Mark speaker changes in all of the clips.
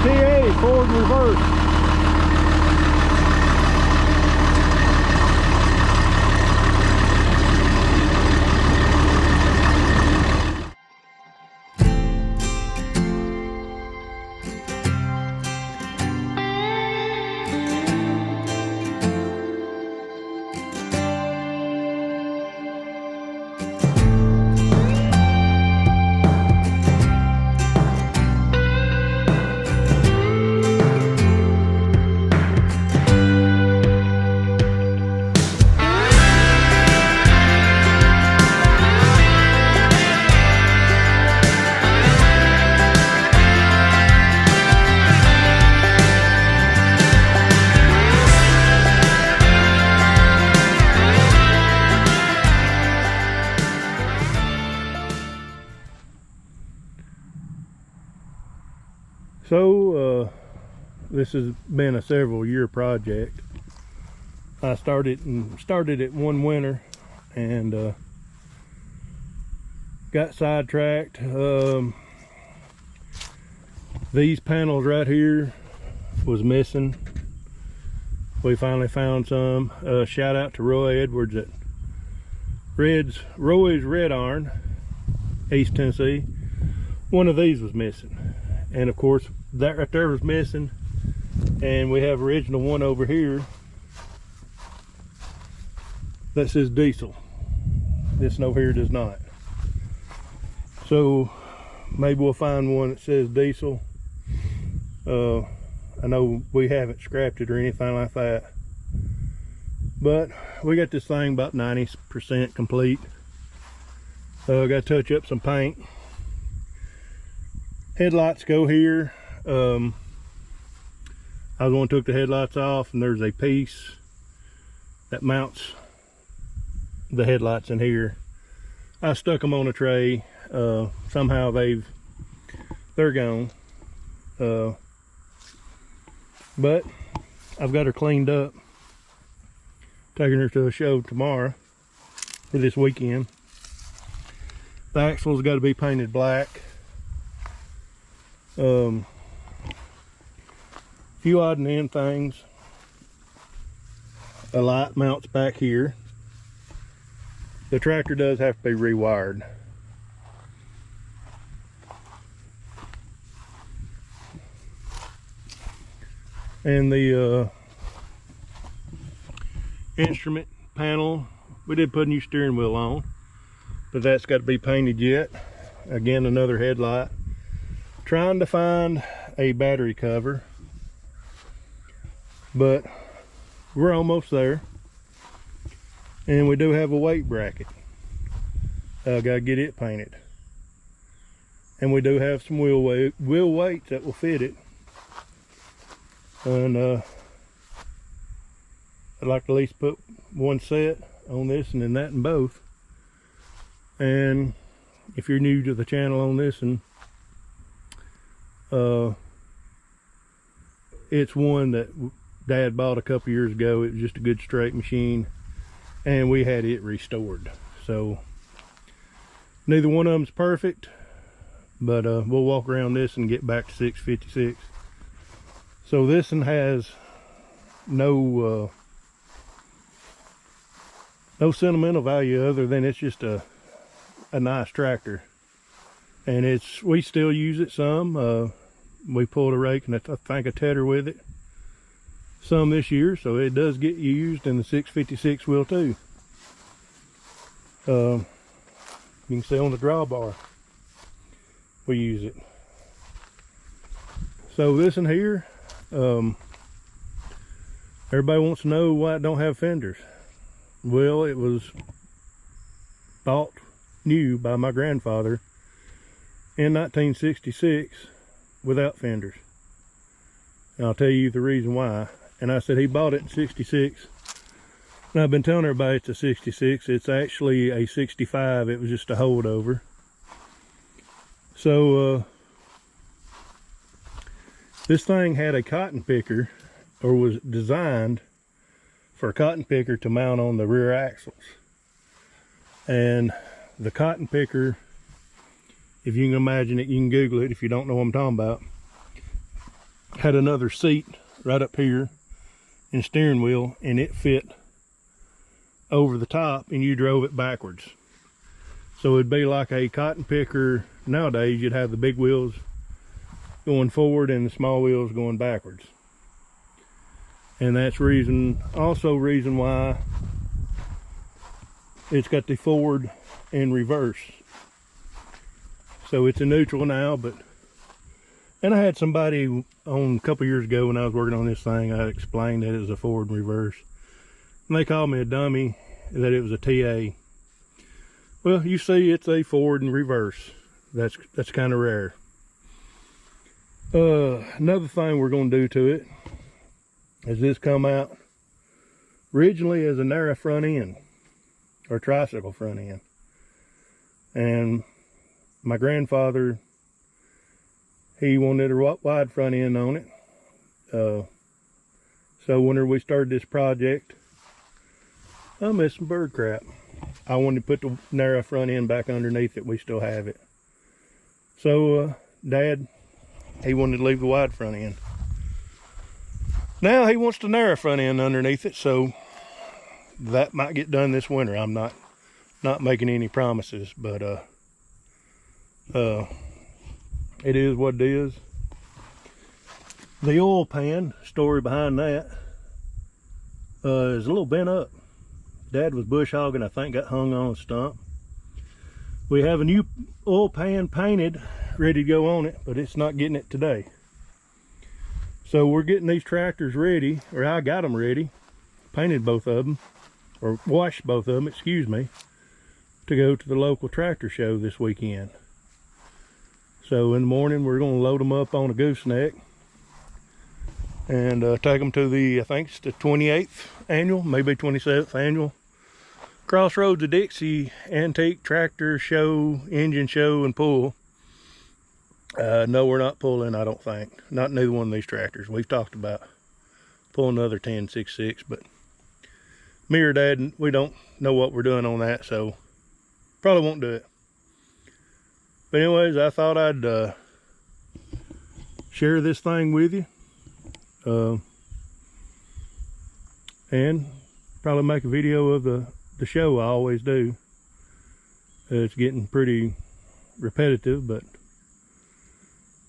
Speaker 1: TA, forward and reverse. So this has been a several year project. I started it one winter and got sidetracked. These panels right here was missing. We finally found some. Shout out to Roy Edwards at Roy's Red Iron, East Tennessee. One of these was missing, and of course that right there was missing, and we have original one over here that says diesel. This one over here does not. So maybe we'll find one that says diesel. I know we haven't scrapped it or anything like that, but we got this thing about 90% complete. Got to touch up some paint. Headlights go here. I was going to took the headlights off, and there's a piece that mounts the headlights in here. I stuck them on a tray. Somehow they're gone. But I've got her cleaned up. Taking her to a show tomorrow, or this weekend. The axle's got to be painted black. Few odd and end things. A light mounts back here. The tractor does have to be rewired. And the instrument panel, we did put a new steering wheel on, but that's got to be painted yet. Again, another headlight. Trying to find a battery cover, but we're almost there. And we do have a weight bracket. Gotta get it painted. And we do have some wheel weights that will fit it. And I'd like to at least put one set on this and then that in both. And if you're new to the channel on this, and it's one that Dad bought a couple years ago. It was just a good straight machine, and we had it restored. So neither one of them's perfect, but we'll walk around this and get back to 656. So this one has no sentimental value other than it's just a nice tractor, and we still use it some. We pulled a rake and I think a tedder with it some this year, so it does get used, and the 656 will too. You can see on the drawbar we use it. So this one here, everybody wants to know why it don't have fenders. Well, it was bought new by my grandfather in 1966 without fenders. And I'll tell you the reason why. And I said he bought it in 66. And I've been telling everybody it's a 66. It's actually a 65. It was just a holdover. So this thing had a cotton picker, or was designed for a cotton picker to mount on the rear axles. And the cotton picker, if you can imagine it, you can Google it if you don't know what I'm talking about. had another seat right up here and steering wheel, and it fit over the top and you drove it backwards. So it'd be like a cotton picker. Nowadays you'd have the big wheels going forward and the small wheels going backwards. And that's also reason why it's got the forward and reverse. So it's a neutral now, and I had somebody on a couple years ago when I was working on this thing, I explained that it was a forward and reverse. And they called me a dummy, that it was a TA. Well, you see, it's a forward and reverse. That's kind of rare. Another thing we're going to do to it is this come out originally as a narrow front end, or tricycle front end. And my grandfather, he wanted a wide front end on it. So whenever we started this project, I missed some bird crap. I wanted to put the narrow front end back underneath it. We still have it. So Dad, he wanted to leave the wide front end. Now he wants the narrow front end underneath it, so that might get done this winter. I'm not making any promises, but it is what it is. The oil pan, story behind that, is a little bent up. Dad was bush hogging, I think got hung on a stump. We have a new oil pan painted, ready to go on it, but it's not getting it today. So we're getting these tractors ready, or I got them ready, painted both of them, or washed both of them, excuse me, to go to the local tractor show this weekend. So in the morning we're going to load them up on a gooseneck and take them to the, I think it's the 28th annual, maybe 27th annual Crossroads of Dixie Antique Tractor Show, Engine Show and Pull. No, we're not pulling, I don't think. Not neither one of these tractors. We've talked about pulling another 1066, but me or Dad, we don't know what we're doing on that, so probably won't do it. But anyways, I thought I'd share this thing with you. And probably make a video of the show. I always do. It's getting pretty repetitive, but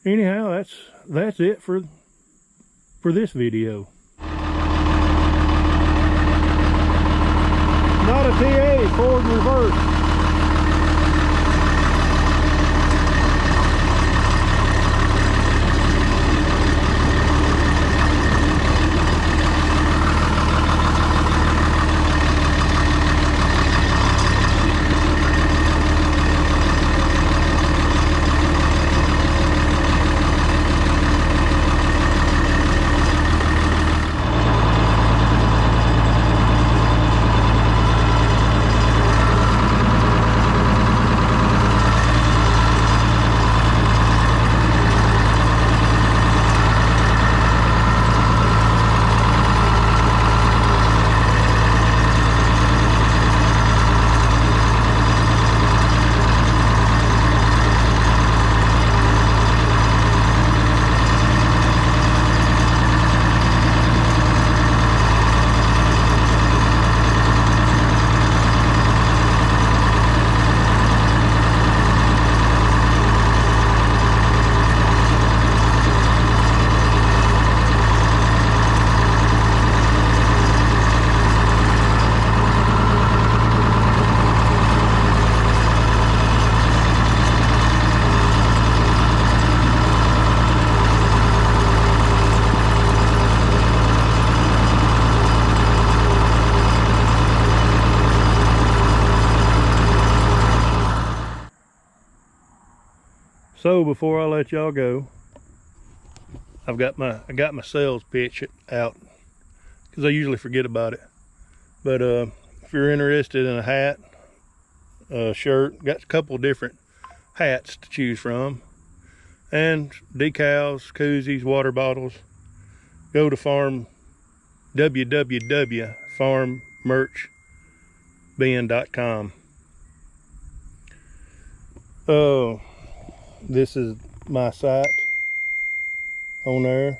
Speaker 1: anyhow, that's it for this video. Not a TA, forward and reverse. So before I let y'all go, I got my sales pitch out because I usually forget about it. But if you're interested in a hat, a shirt, got a couple different hats to choose from, and decals, koozies, water bottles, go to www.farmmerchbn.com. This is my site on there.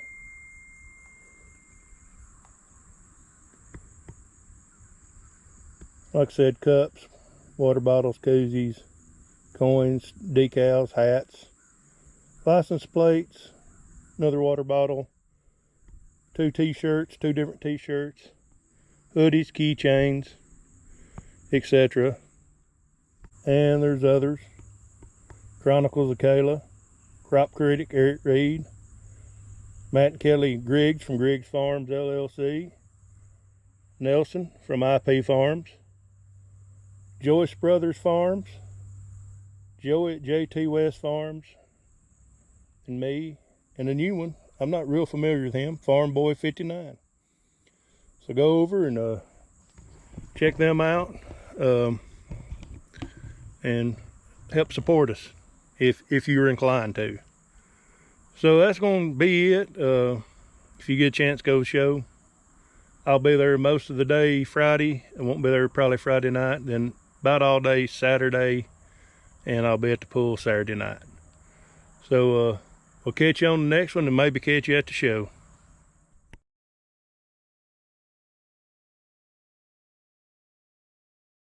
Speaker 1: Like I said, cups, water bottles, koozies, coins, decals, hats, license plates, another water bottle, 2 t-shirts, 2 different t-shirts, hoodies, keychains, etc. And there's others. Chronicles of Kayla, crop critic Eric Reed, Matt and Kelly Griggs from Griggs Farms LLC, Nelson from IP Farms, Joyce Brothers Farms, Joey at JT West Farms, and me, and a new one. I'm not real familiar with him, Farm Boy 59. So go over and check them out and help support us if you're inclined to. So that's going to be it. If you get a chance, go to the show. I'll be there most of the day Friday. I won't be there probably Friday night, then about all day Saturday, and I'll be at the pool Saturday night. So we'll catch you on the next one and maybe catch you at the show.